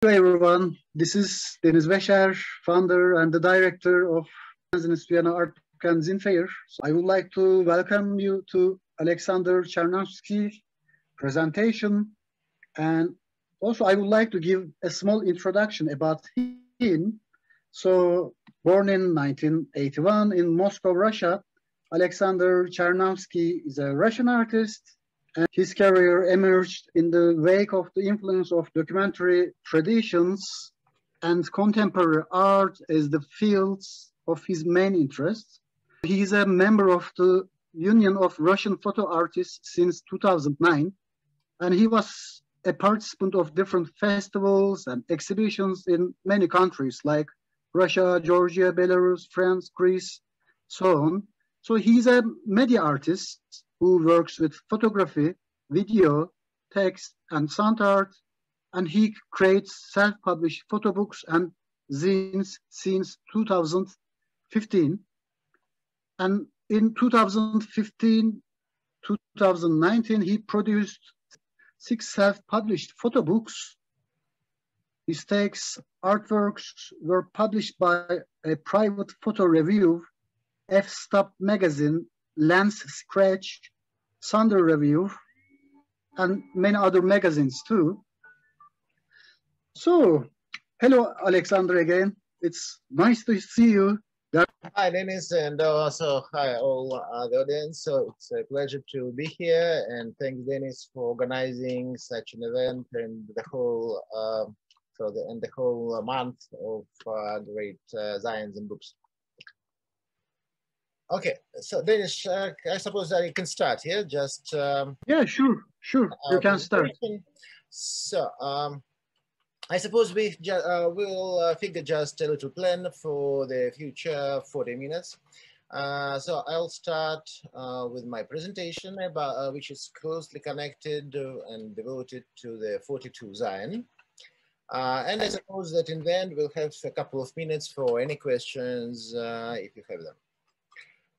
Hello everyone, this is Deniz Beser, founder and the director of Fanzineist Vienna Art Book and Zine Fair. So I would like to welcome you to Alexander Chernavskiy presentation, and also I would like to give a small introduction about him. So born in 1981 in Moscow, Russia, Alexander Chernavskiy is a Russian artist. And his career emerged in the wake of the influence of documentary traditions and contemporary art as the fields of his main interests. He is a member of the Union of Russian Photo Artists since 2009, and he was a participant of different festivals and exhibitions in many countries like Russia, Georgia, Belarus, France, Greece, so on. So he's a media artist who works with photography, video, text, and sound art, and he creates self-published photo books and zines since 2015. And in 2015, 2019, he produced 6 self-published photo books. His texts, artworks were published by a private photo review, F-Stop magazine, Lens Scratch, Sunder Review, and many other magazines too. So, hello, Alexander again. It's nice to see you. Hi, Deniz, and also hi all the audience. So it's a pleasure to be here, and thanks, Deniz, for organizing such an event and the whole the whole month of great zines and books. Okay, so Deniz, I suppose I can start here. Just yeah, sure, you can start. So I suppose we'll figure just a little plan for the future 40 minutes. So I'll start with my presentation, about which is closely connected and devoted to the 42 Zine. And I suppose that in the end we'll have a couple of minutes for any questions if you have them.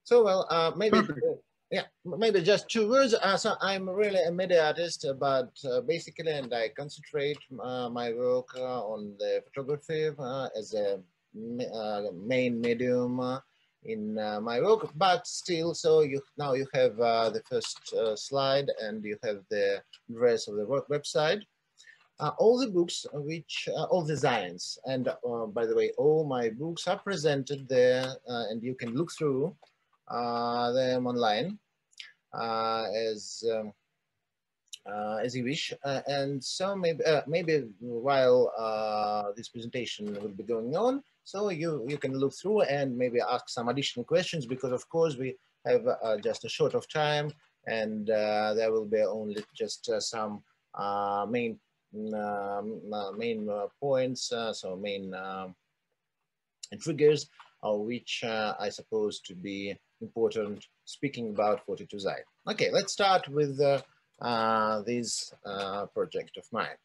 So well, maybe just 2 words. So I'm really a media artist, but basically, and I concentrate my work on the photography as a main medium in my work. But still, so now you have the first slide, and you have the address of the website. All the books, all the zines, and by the way, all my books are presented there, and you can look through them online as you wish. And so maybe while this presentation will be going on, so you can look through and maybe ask some additional questions, because of course we have just a short of time, and there will be only just some main points, so main triggers, which I suppose to be important speaking about 42 Zine. Okay, let's start with this project of mine.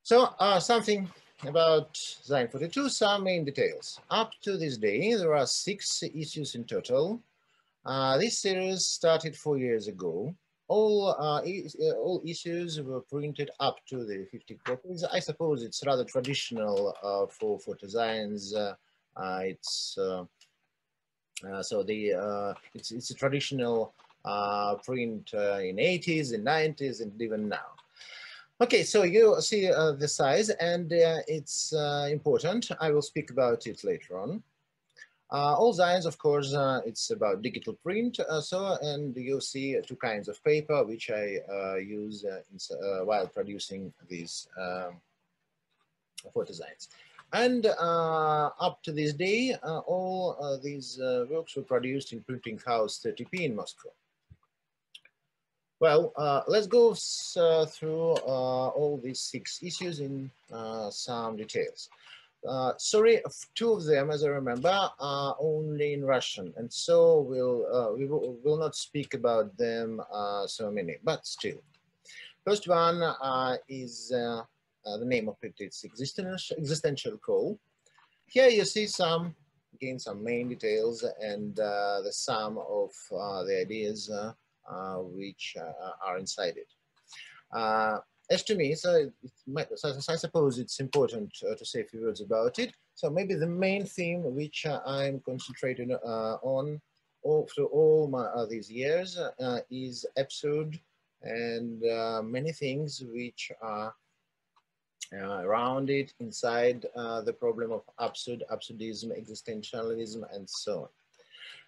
So something about Zine 42, some main details. Up to this day, there are 6 issues in total. This series started 4 years ago. All issues were printed up to the 50 copies. I suppose it's rather traditional for zines. It's a traditional print in 80s and 90s and even now. Okay, so you see the size, and it's important. I will speak about it later on. All zines, of course, it's about digital print. And you see 2 kinds of paper which I use while producing these photo zines. And up to this day, all these works were produced in Printing House 30p in Moscow. Well, let's go through all these 6 issues in some details. Sorry, 2 of them, as I remember, are only in Russian, and so we will not speak about them so many, but still. First one is the name of it is Existential Code. Here you see some main details and the sum of the ideas which are inside it. as to me, so I suppose it's important to say a few words about it. So maybe the main theme which I'm concentrating on through all these years is absurd and many things which are around it, inside the problem of absurdism, existentialism, and so on.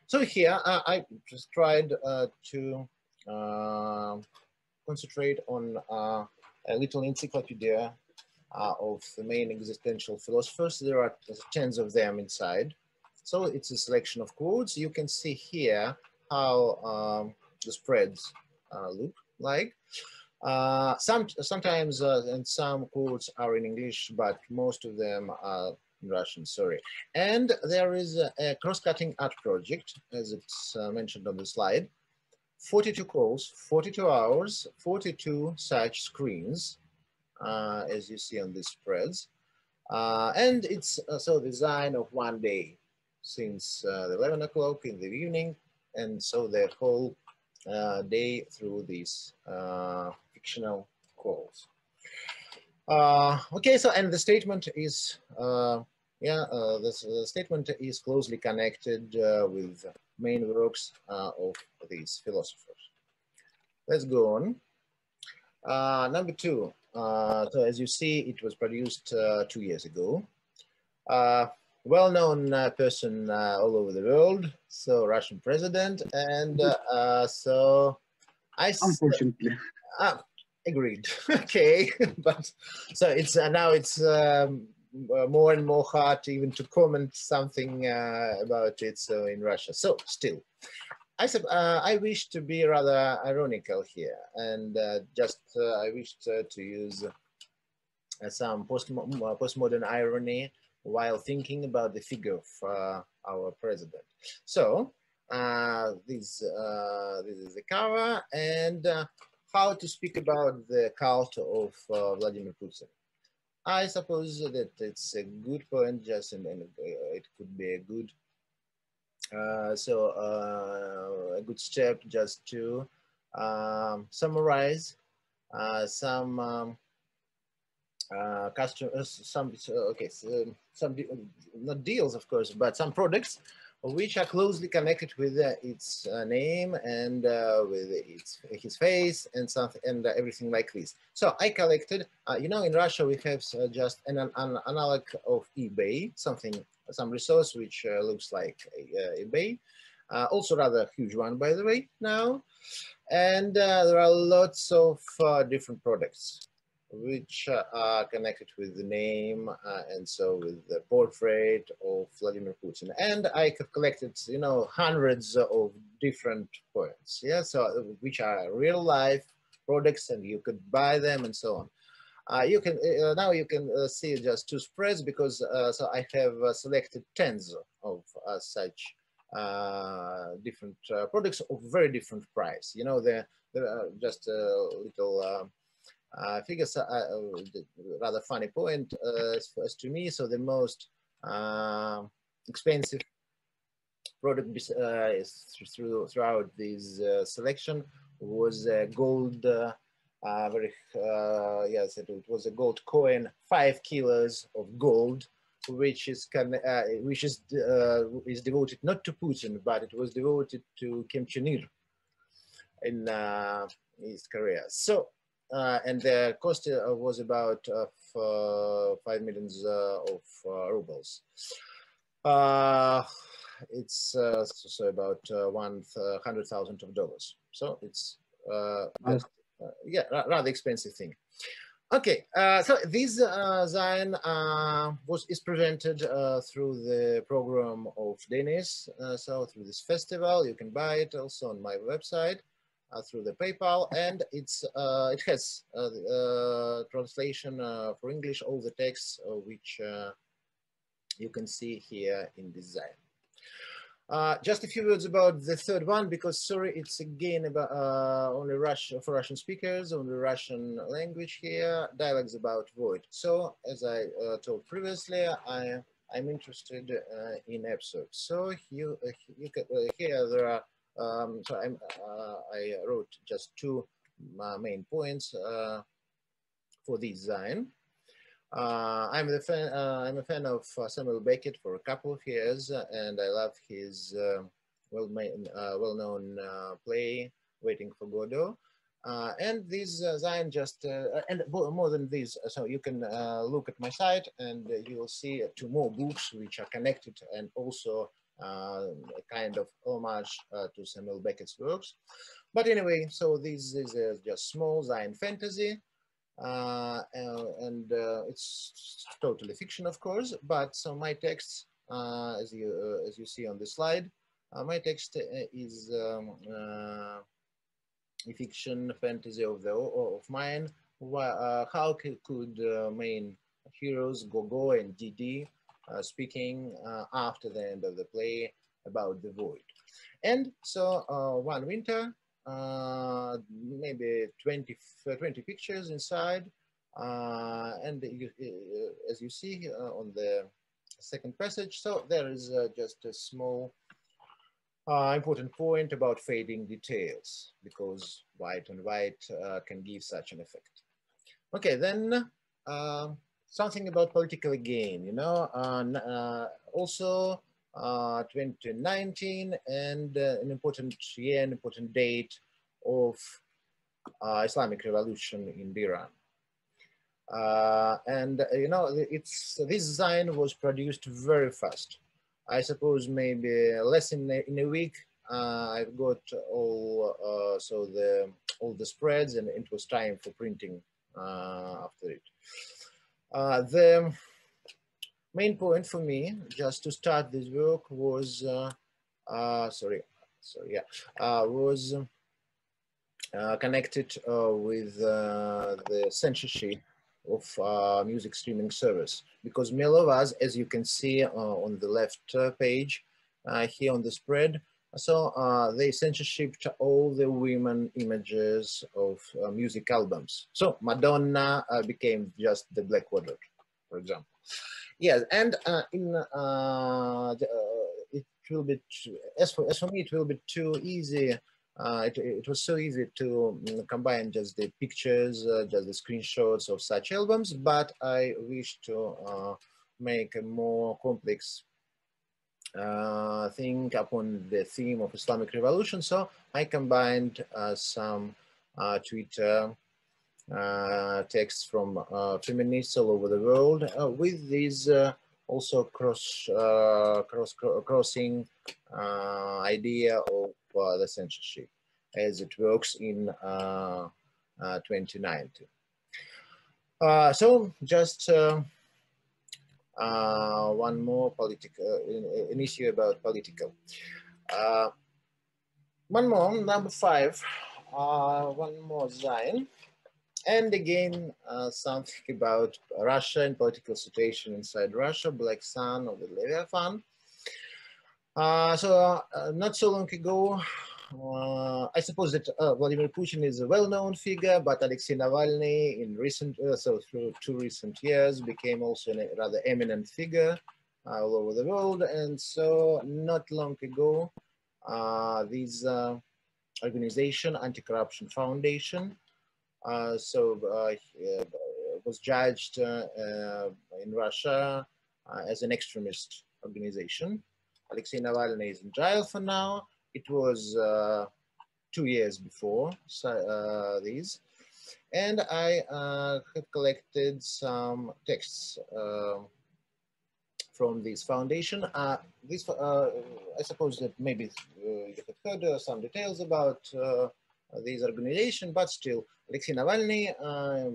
So here I just tried to concentrate on a little encyclopedia of the main existential philosophers. There are tens of them inside. So it's a selection of quotes. You can see here how the spreads look like. Sometimes and some quotes are in English, but most of them are in Russian, sorry. And there is a cross-cutting art project, as it's mentioned on the slide. 42 calls, 42 hours, 42 such screens, as you see on these spreads. And it's so the design of one day since 11 o'clock in the evening. And so the whole day through these fictional calls. Okay, so and the statement is, the statement is closely connected with main works of these philosophers. Let's go on. Number two. So as you see, it was produced 2 years ago. Well-known person all over the world, so Russian president, and so I unfortunately agreed. Okay, but so it's now it's more and more hard even to comment something about it. So in Russia, so still, I wish to be rather ironical here, and I wish to use some postmodern irony while thinking about the figure of our president. So this is the cover, and how to speak about the cult of Vladimir Putin. I suppose that it's a good point, just and it could be a good a good step just to summarize some customers, not deals, of course, but some products which are closely connected with its name and with his face and something and everything like this. So I collected, you know, in Russia we have just an analog of eBay, some resource which looks like eBay, also rather huge one, by the way, now. And there are lots of different products which are connected with the name and so with the portrait of Vladimir Putin. And I have collected, you know, hundreds of different points, yeah, so which are real life products and you could buy them and so on. You can, now you can see just two spreads because so I have selected tens of such different products of very different price. You know, there are just a little figures rather funny point as to me. So the most expensive product is throughout this selection was gold. Yes, it was a gold coin, 5 kilos of gold, which is devoted not to Putin, but it was devoted to Kim Jong-il in East Korea. So. And the cost was about 5 million of rubles. It's so about $100,000. So it's yeah, rather expensive thing. Okay, so this Zine is presented through the program of Deniz. So through this festival, you can buy it also on my website. Through the PayPal, and it has translation for English, all the texts which you can see here in this Zine. Just a few words about the third one, because sorry, it's again about only for Russian speakers, only Russian language here, dialogues about void. So as I told previously, I'm interested in absurd. So you can, here there are. So I wrote just two main points for this zine. I'm a fan of Samuel Beckett for a couple of years, and I love his well-known play, Waiting for Godot. And this zine just, and more than this, so you can look at my site and you will see 2 more books which are connected and also a kind of homage to Samuel Beckett's works. But anyway, so this is just small zine fantasy. And it's totally fiction, of course, but so my text, as you see on the slide, my text is a fiction fantasy of mine. How could main heroes Gogo and Didi speaking after the end of the play about the void? And so one winter, maybe 20 pictures inside, and as you see on the second passage, so there is just a small important point about fading details, because white and white can give such an effect. Okay, then something about political gain, you know, also 2019, and an important year, an important date of Islamic Revolution in Iran. And you know, this zine was produced very fast. I suppose maybe less than in a week. I've got all all the spreads, and it was time for printing after it. The main point for me, just to start this work, was was connected with the censorship of music streaming service, because many of us, as you can see on the left page here on the spread, so they censorshiped all the women images of music albums. So Madonna became just the black quadrant, for example. Yes, and it will be as for me, it will be too easy. It was so easy to combine just the pictures, just the screenshots of such albums, but I wish to make a more complex thing upon the theme of Islamic Revolution. So I combined some Twitter texts from feminists all over the world with these also crossing idea of the censorship as it works in 2019. So just one more an issue about political. One more, number 5, one more zine. And again, something about Russia and political situation inside Russia, Black Sun or the Leviathan. Not so long ago, I suppose that Vladimir Putin is a well-known figure, but Alexei Navalny in recent, through 2 recent years, became also a rather eminent figure all over the world. And so not long ago, this organization, Anti-Corruption Foundation, was judged in Russia as an extremist organization. Alexei Navalny is in jail for now. It was 2 years before these. And I have collected some texts from this foundation. I suppose that maybe you have heard some details about this organization, but still, Alexei Navalny,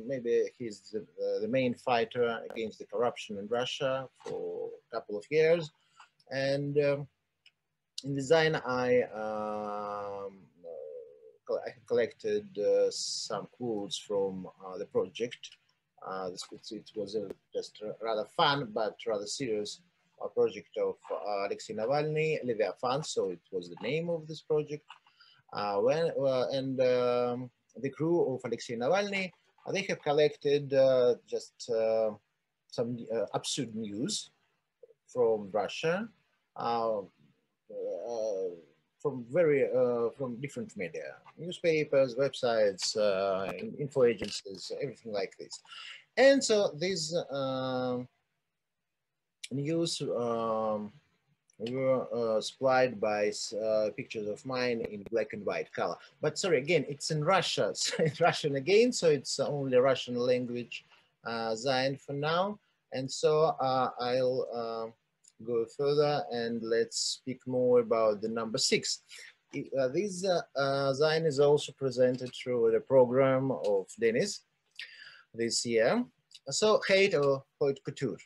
maybe he's the main fighter against the corruption in Russia for a couple of years. And in design, I collected some quotes from the project. It was just rather fun, but rather serious project of Alexei Navalny, Leviathan, so it was the name of this project. The crew of Alexei Navalny, they have collected just some absurd news from Russia. from different media, newspapers, websites, info agencies, everything like this. And so these news were supplied by pictures of mine in black and white color. But sorry, again, it's in Russia, so it's Russian again, so it's only Russian language Zine for now. And so I'll go further and let's speak more about the number 6. This Zine is also presented through the program of Deniz this year. So hate or haute couture.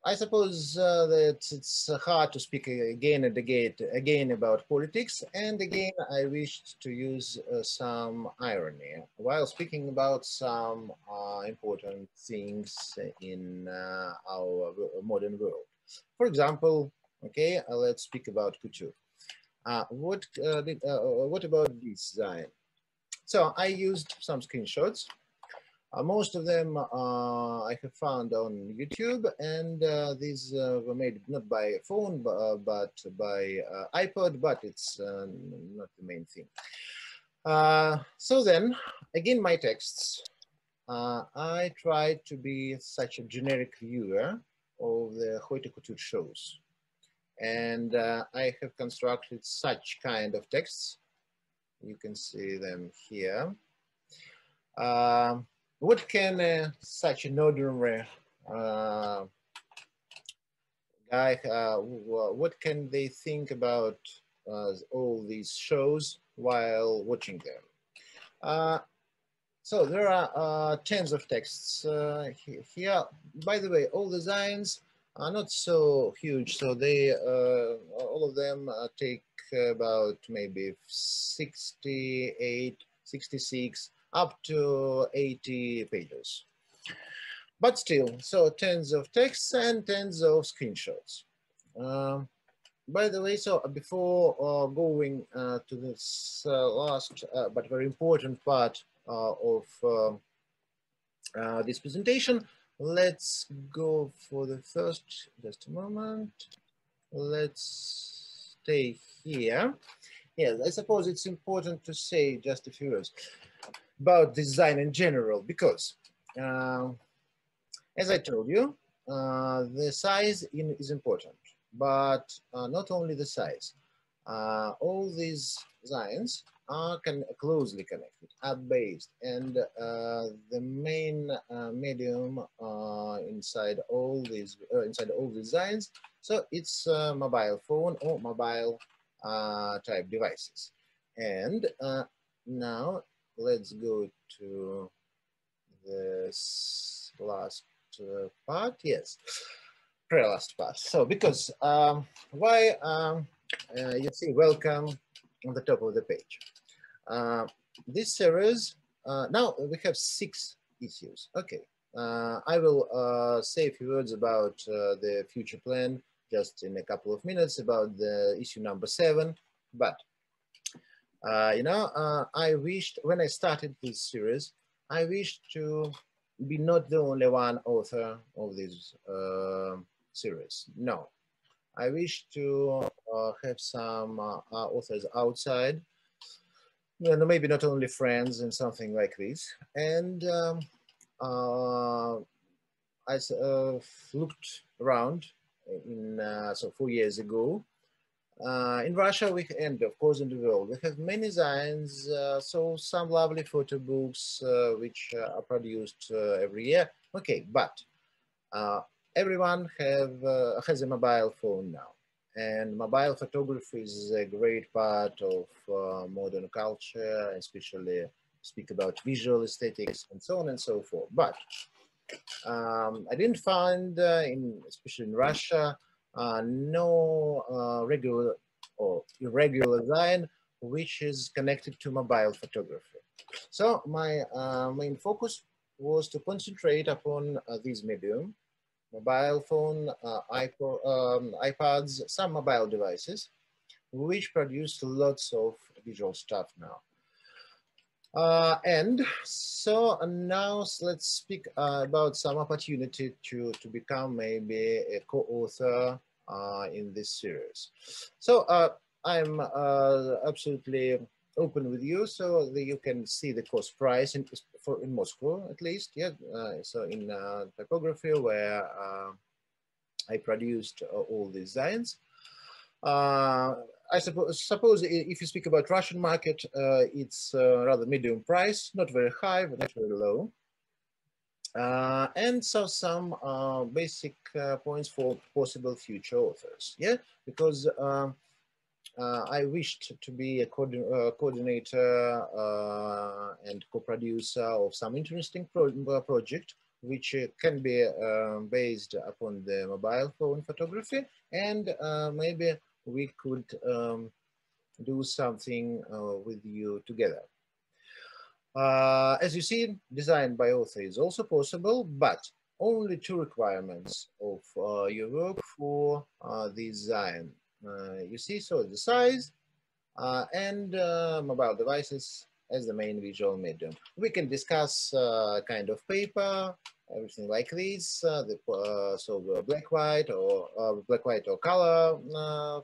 I suppose that it's hard to speak again and again about politics, and again I wished to use some irony while speaking about some important things in our modern world. For example, okay, let's speak about couture. What about this design? So I used some screenshots. Most of them I have found on YouTube, and these were made not by phone, but by iPod, but it's not the main thing. So then, again, my texts. I tried to be such a generic viewer of the haute couture shows. And I have constructed such kind of texts. You can see them here. What can such an ordinary guy, what can they think about all these shows while watching them? So there are tens of texts here. By the way, all the Zines are not so huge, so they all of them take about maybe 68, 66, up to 80 pages. But still, so tens of texts and tens of screenshots. By the way, so before going to this last but very important part of this presentation, let's go for the first, just a moment. Let's stay here. Yes, I suppose it's important to say just a few words about design in general, because as I told you, the size is important, but not only the size. All these zines are closely connected, app-based, and the main medium inside all these zines, so it's mobile phone or mobile type devices. And now let's go to this last part. Yes, last part. So because why you see welcome on the top of the page. This series, now we have 6 issues. Okay, I will say a few words about the future plan just in a couple of minutes about the issue number 7. But you know, I wished when I started this series, I wished to be not the only one author of this series. No, I wish to have some authors outside, you know, maybe not only friends and something like this. And I looked around in so 4 years ago. In Russia, and of course in the world, we have many zines, so some lovely photo books which are produced every year. Okay, but everyone has a mobile phone now, and mobile photography is a great part of modern culture, especially speak about visual aesthetics and so on and so forth. But I didn't find, especially in Russia, no regular or irregular zine which is connected to mobile photography. So my main focus was to concentrate upon this medium, mobile phone, iPads, some mobile devices, which produce lots of visual stuff now. And so now let's speak about some opportunity to become maybe a co-author in this series. So I'm absolutely open with you, so that you can see the cost price in Moscow at least. Yeah, so in typography where I produced all these zines. I suppose if you speak about Russian market, it's rather medium price, not very high, but not very low. And so some basic points for possible future authors. Yeah, because I wished to be a coordinator and co-producer of some interesting project, which can be based upon the mobile phone photography, and maybe we could do something with you together. As you see, design by author is also possible, but only two requirements of your work for design. You see, so the size and mobile devices as the main visual medium. We can discuss kind of paper, everything like this, so black, white or color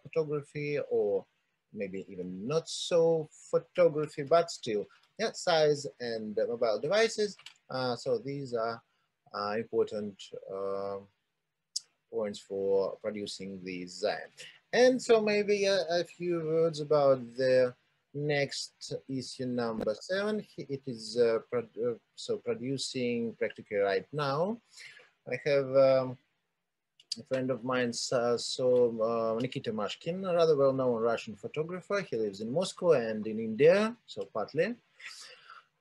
photography, or maybe even not so photography, but still, yeah, size and mobile devices. So these are important points for producing the design. And so maybe a few words about the next issue number 7. It is producing practically right now. I have a friend of mine, Nikita Mashkin, a rather well-known Russian photographer. He lives in Moscow and in India, so partly.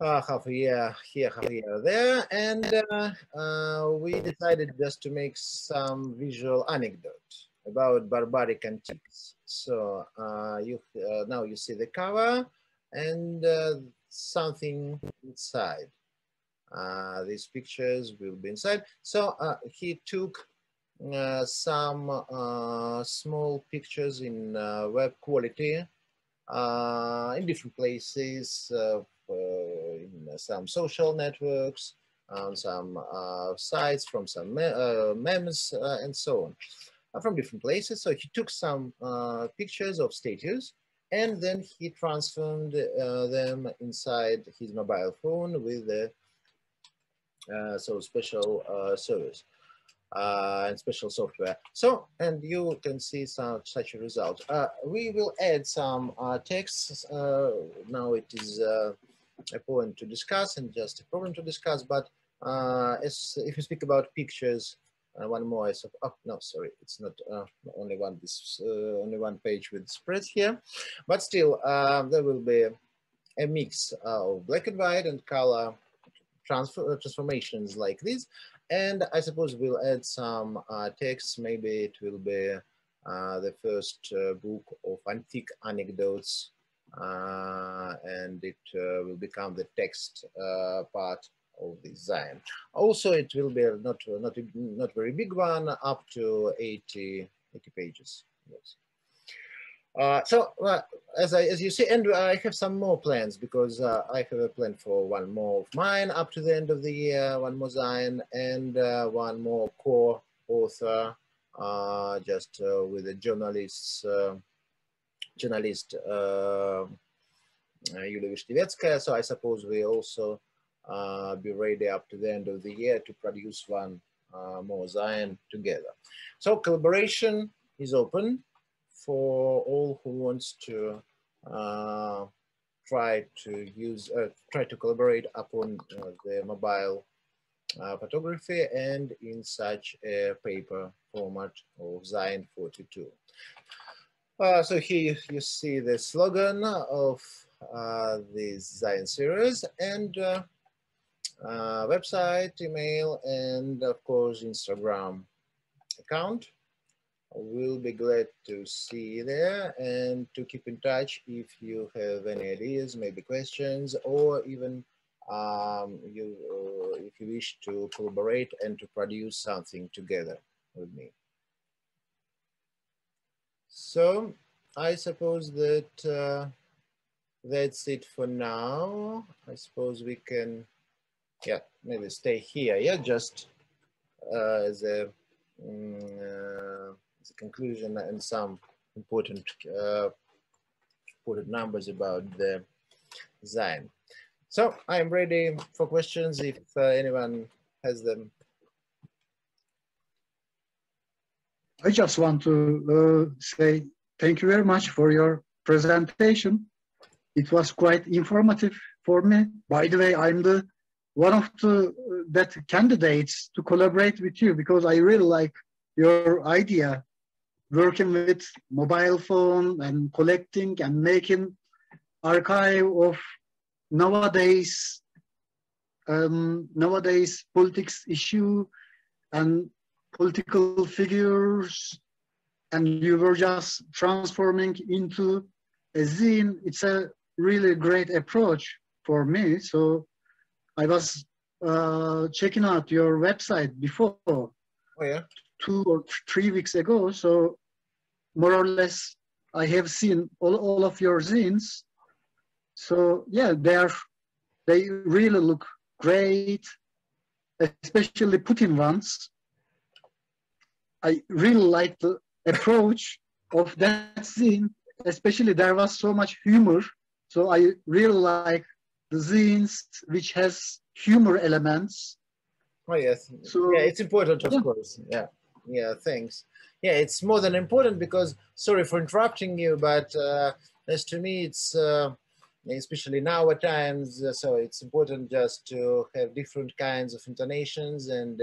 Half a year here, half a year there, and we decided just to make some visual anecdote about barbaric antiques. So now you see the cover and something inside. These pictures will be inside. So he took some small pictures in web quality in different places, in some social networks, on some sites, from some memes, and so on, from different places. So he took some pictures of statues, and then he transformed them inside his mobile phone with the special service. And special software. So, and you can see such a result. We will add some texts. Now it is a point to discuss and just a problem to discuss, but if you speak about pictures, one more, no, sorry, it's not only one, only one page with spreads here, but still there will be a mix of black and white and color transformations like this. And I suppose we'll add some text. Maybe it will be the first book of antique anecdotes, and it will become the text part of the design. Also, it will be not very big one, up to 80 pages. Yes. As you see, and I have some more plans, because I have a plan for one more of mine up to the end of the year, one more Zine, and one more core author, just with a journalist Yulia Vishnevskaya. So I suppose we also be ready up to the end of the year to produce one more Zine together. So collaboration is open for all who wants to try to collaborate upon the mobile photography and in such a paper format of Zine 42. So here you see the slogan of this Zine series, and website, email, and of course Instagram account. We'll be glad to see you there and to keep in touch if you have any ideas, maybe questions, or even if you wish to collaborate and to produce something together with me. So I suppose that that's it for now. I suppose we can, yeah, maybe stay here. Yeah, just as a the conclusion and some important important numbers about the Zine. So I'm ready for questions if anyone has them. I just want to say thank you very much for your presentation. It was quite informative for me. By the way, I'm the one of the that candidates to collaborate with you because I really like your idea, working with mobile phone and collecting and making archive of nowadays politics issue and political figures, and you were just transforming into a zine. It's a really great approach for me. So I was checking out your website before, Oh yeah, 2 or 3 weeks ago. So more or less, I have seen all of your zines. So yeah, they really look great, especially Putin ones. I really like the approach of that zine. Especially there was so much humor. So I really like the zines which has humor elements. oh yes, So yeah, it's important, of yeah. course. Yeah, yeah, thanks. Yeah, it's more than important because, sorry for interrupting you, but as to me, it's especially now at times, so it's important just to have different kinds of intonations, and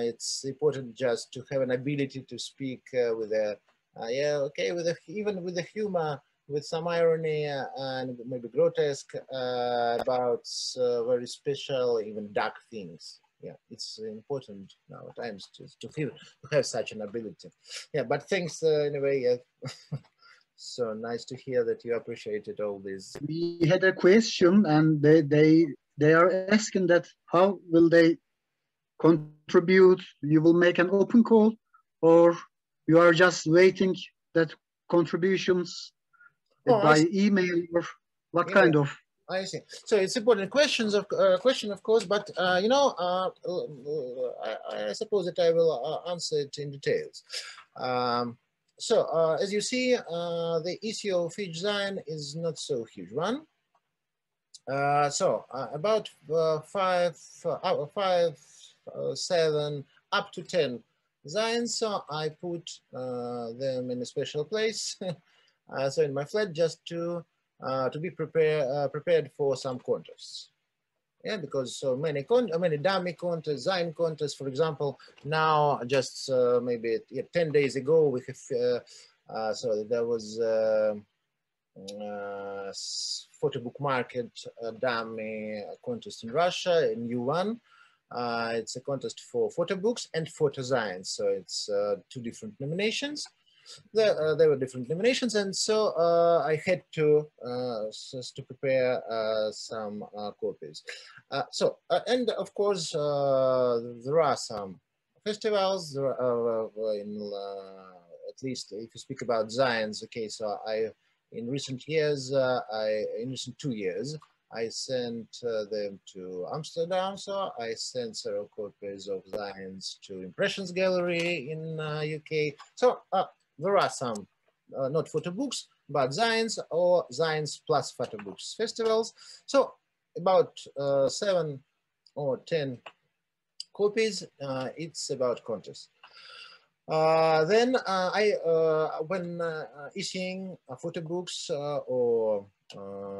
it's important just to have an ability to speak with a, yeah, okay, with a, even with the humor, with some irony and maybe grotesque about very special, even dark things. Yeah, it's important now at times to have such an ability. Yeah, but thanks anyway. So nice to hear that you appreciated all this. We had a question, and they are asking that how will they contribute? You will make an open call, or you are just waiting that contributions by email, or what kind of? I see. So it's important question, of course, but you know, I suppose that I will answer it in details. So as you see, the issue of each zine is not so huge one. So about 7 up to 10 zines. So I put them in a special place. So in my flat, just to be prepared for some contests. Yeah, because so many dummy contests, zine contests, for example. Now, just maybe 10 days ago, we have so there was photo book market dummy contest in Russia, a new one. It's a contest for photo books and photo zines, so it's 2 different nominations. There were different nominations, and so I had to prepare some copies. And of course, there are some festivals. There are, at least if you speak about zines, okay. So in recent 2 years, I sent them to Amsterdam. So I sent several copies of zines to Impressions Gallery in UK. So there are some not photo books, but zines or zines plus photo books festivals. So about 7 or 10 copies. It's about contests. Then when issuing photo books or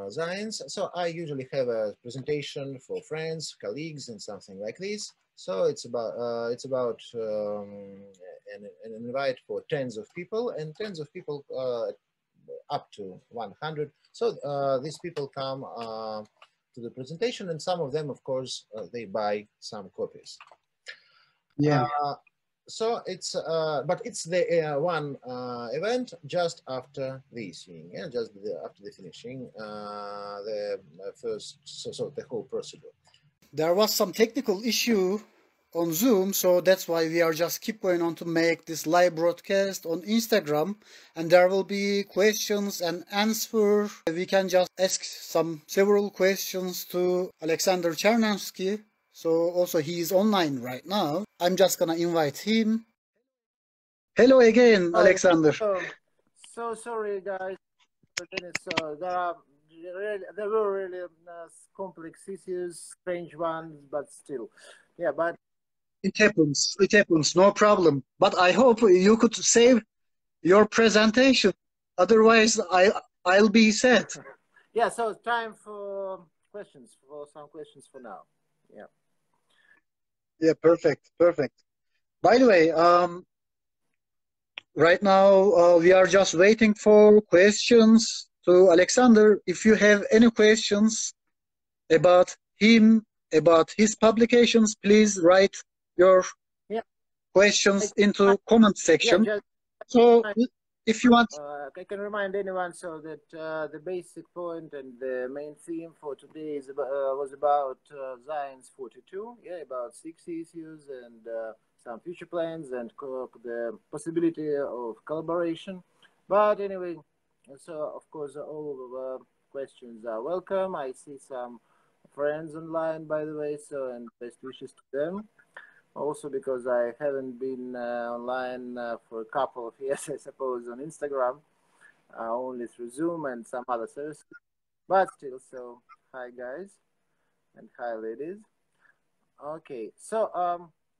zines, so I usually have a presentation for friends, colleagues, and something like this. So it's about an invite for tens of people, and tens of people up to 100. So these people come to the presentation, and some of them, of course, they buy some copies. Yeah. So it's but it's the one event just after the issuing, yeah, just after the finishing the first, so the whole procedure. There was some technical issue on Zoom, so that's why we are just keep going on to make this live broadcast on Instagram, and there will be questions and answer. We can just ask several questions to Alexander Chernavskiy. So also he is online right now. I'm just gonna invite him. Hello again, Hi. Alexander. So sorry, guys. Deniz. There were really complex issues, strange ones, but still, yeah. But It happens. It happens. No problem. But I hope you could save your presentation. Otherwise, I'll be sad. yeah. So time for questions. For some questions for now. Yeah. Yeah, perfect, perfect. By the way, right now we are just waiting for questions to Alexander. If you have any questions about him, about his publications, please write your questions into comment section. So if you want, I can remind anyone so that the basic point and the main theme for today is was about Zines 42, yeah, about 6 issues and some future plans and the possibility of collaboration. But anyway, so of course all questions are welcome. I see some friends online, by the way, so and best wishes to them. Also because I haven't been online for a couple of years, I suppose, on Instagram, only through Zoom and some other services. But still, so hi guys and hi ladies. Okay, so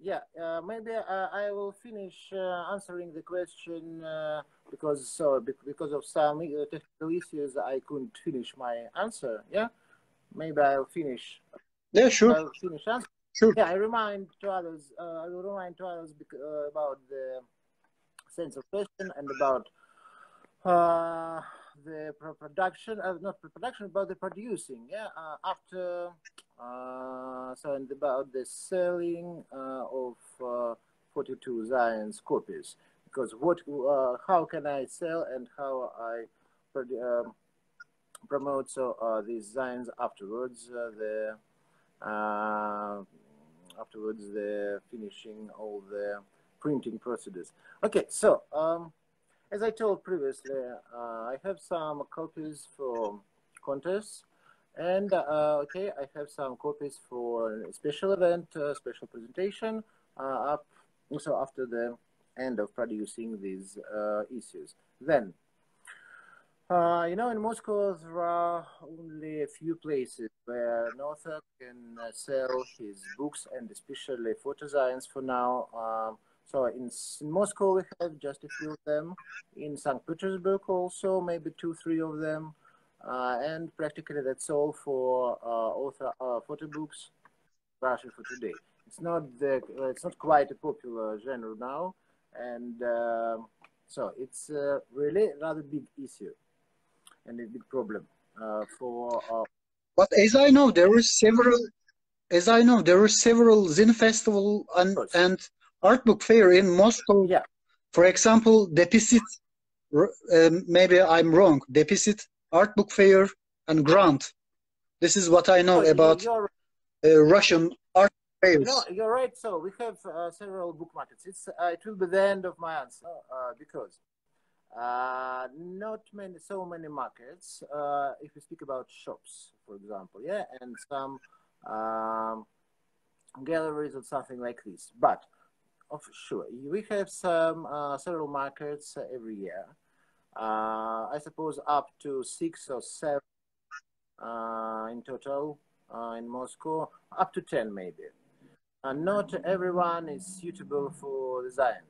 yeah, maybe I will finish answering the question because of some technical issues I couldn't finish my answer. Yeah, maybe I'll finish. Yeah, sure. I'll finish answering. Sure. Yeah, I remind to others. I will remind to others about the sense of question and about the production, not production, but the producing. Yeah, after so and about the selling of 42 Zines copies. Because how can I sell and how I promote these Zines afterwards? Afterwards the finishing all the printing procedures. Okay, so as I told previously, I have some copies for contests, and okay, I have some copies for a special event, special presentation so after the end of producing these issues. Then you know, in Moscow, there are only a few places where an author can sell his books and especially photosigns for now. So in Moscow, we have just a few of them. In St. Petersburg also, maybe 2-3 of them. And practically that's all for author photo books, Russia for today. It's not quite a popular genre now. And so it's really rather big issue and a big problem for. But as I know, there were several. As I know, there were several Zine festival and art book fair in Moscow. Yeah. For example, Deficit. Maybe I'm wrong. Deficit Art Book Fair and Grant. This is what I know about Russian art fairs. No, you're right. So we have several book markets. It will be the end of my answer because. Not so many markets. If we speak about shops, for example, yeah, and some galleries or something like this. But sure, we have some several markets every year. I suppose up to 6 or 7 in total in Moscow, up to 10 maybe. Not everyone is suitable for design.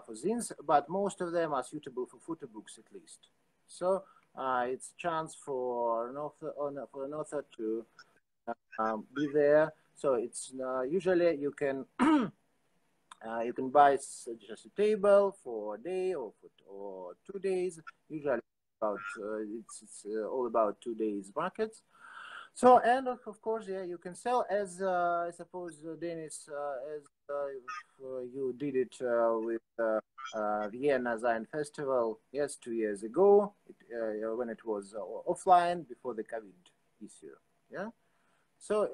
For zines, but most of them are suitable for photo books at least. So it's a chance for an author to be there. So it's usually you can buy just a table for a day or 2 days. Usually about it's all about 2 days markets. So, and of course, yeah, you can sell as I suppose, Deniz, as you did it with Vienna Zine Festival, yes, 2 years ago, when it was offline before the COVID issue, yeah. So,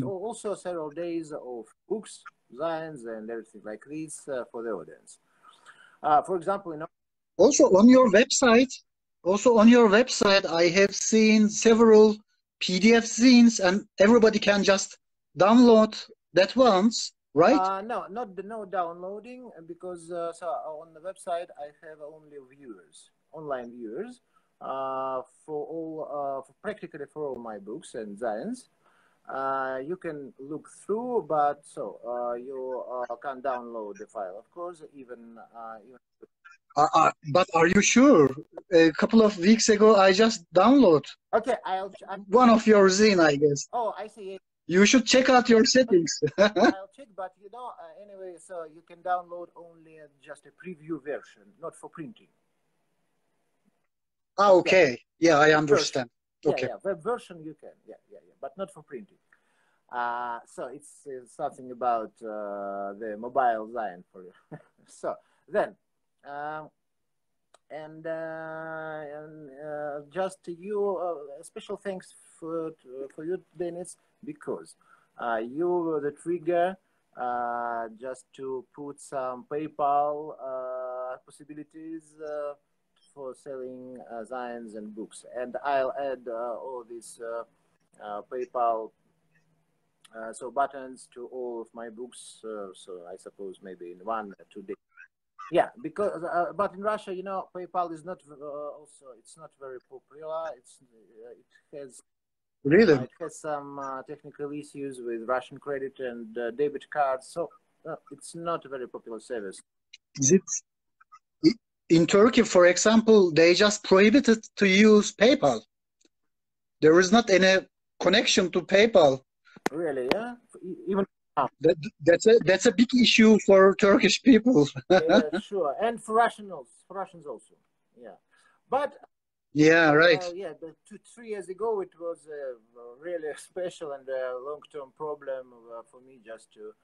also several days of books, Zines, and everything like this for the audience. For example, you know. Also on your website, I have seen several PDF zines, and everybody can just download that once right? No, no downloading, because so on the website I have only viewers, online viewers, for all, for practically for all my books and zines. You can look through, but so you can download the file, of course, even. But are you sure? A couple of weeks ago, I just downloaded Okay, one of your zine, I guess. Oh, I see. You should check out your settings. I'll check, but anyway, so you can download only just a preview version, not for printing. Okay. Yeah, I Version. understand. Okay. Yeah, web version you can. Yeah, but not for printing. So it's something about the mobile zine for you. So then, just to you, special thanks for you, Deniz, because you were the trigger just to put some PayPal possibilities for selling zines and books, and I'll add all these PayPal so buttons to all of my books. So I suppose maybe in 1 or 2 days. Yeah, because but in Russia, PayPal is not also, it's not very popular. It has Really? it has some technical issues with Russian credit and debit cards, so it's not a very popular service. Is it in Turkey, for example? They just prohibited to use PayPal. There is not any connection to PayPal. Really? Yeah. Even that's a big issue for Turkish people. yeah, sure, and for Russians also. Yeah, but yeah, right. Yeah, but 2-3 years ago, it was really special and a long-term problem for me just to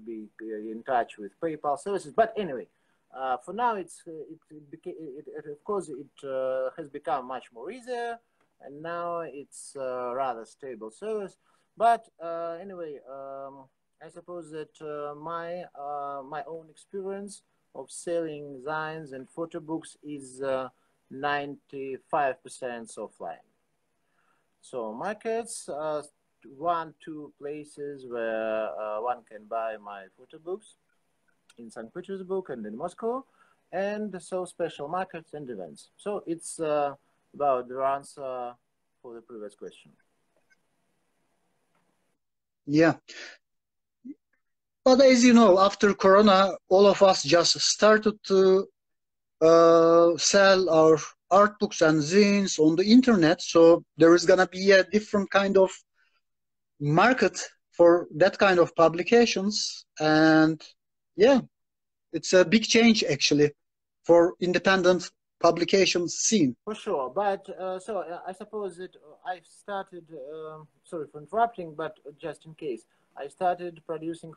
be in touch with PayPal services. But anyway, for now, of course it has become much more easier, and now it's a rather stable service. But anyway, I suppose that my own experience of selling zines and photo books is 95% offline. So markets, 1-2 places where one can buy my photo books in St. Petersburg and in Moscow, and so special markets and events. So it's about the answer for the previous question. Yeah. But as you know, after Corona, all of us just started to sell our art books and zines on the internet. So there is going to be a different kind of market for that kind of publications. And yeah, it's a big change actually for independent publication scene. For sure, but so I suppose that I started, sorry for interrupting, but just in case, I started producing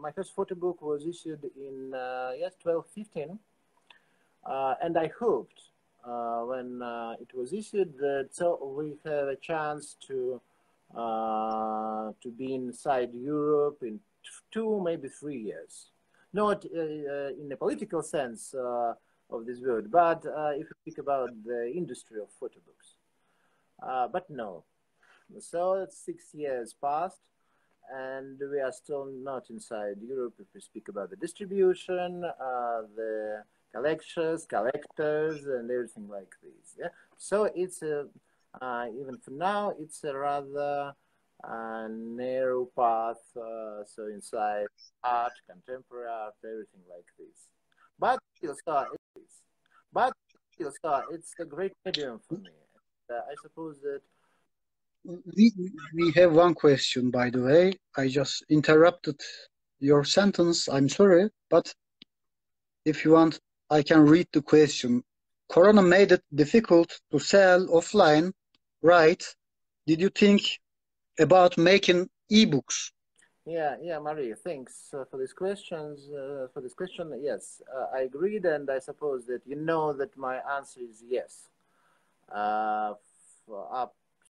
my first photo book was issued in 12-15. And I hoped when it was issued that so we have a chance to be inside Europe in 2, maybe 3 years. Not in a political sense of this word, but if you speak about the industry of photo books. But no. So 6 years passed, and we are still not inside Europe if we speak about the distribution, the collectors, and everything like this. Yeah. So it's even for now, it's a rather narrow path. So inside art, contemporary art, everything like this. But it's a great medium for me. I suppose that. We have one question, by the way. I just interrupted your sentence. I'm sorry, but if you want, I can read the question. Corona made it difficult to sell offline, right? Did you think about making ebooks? Yeah, Marie, thanks for these questions. For this question, yes, I agreed, and I suppose that you know that my answer is yes. Up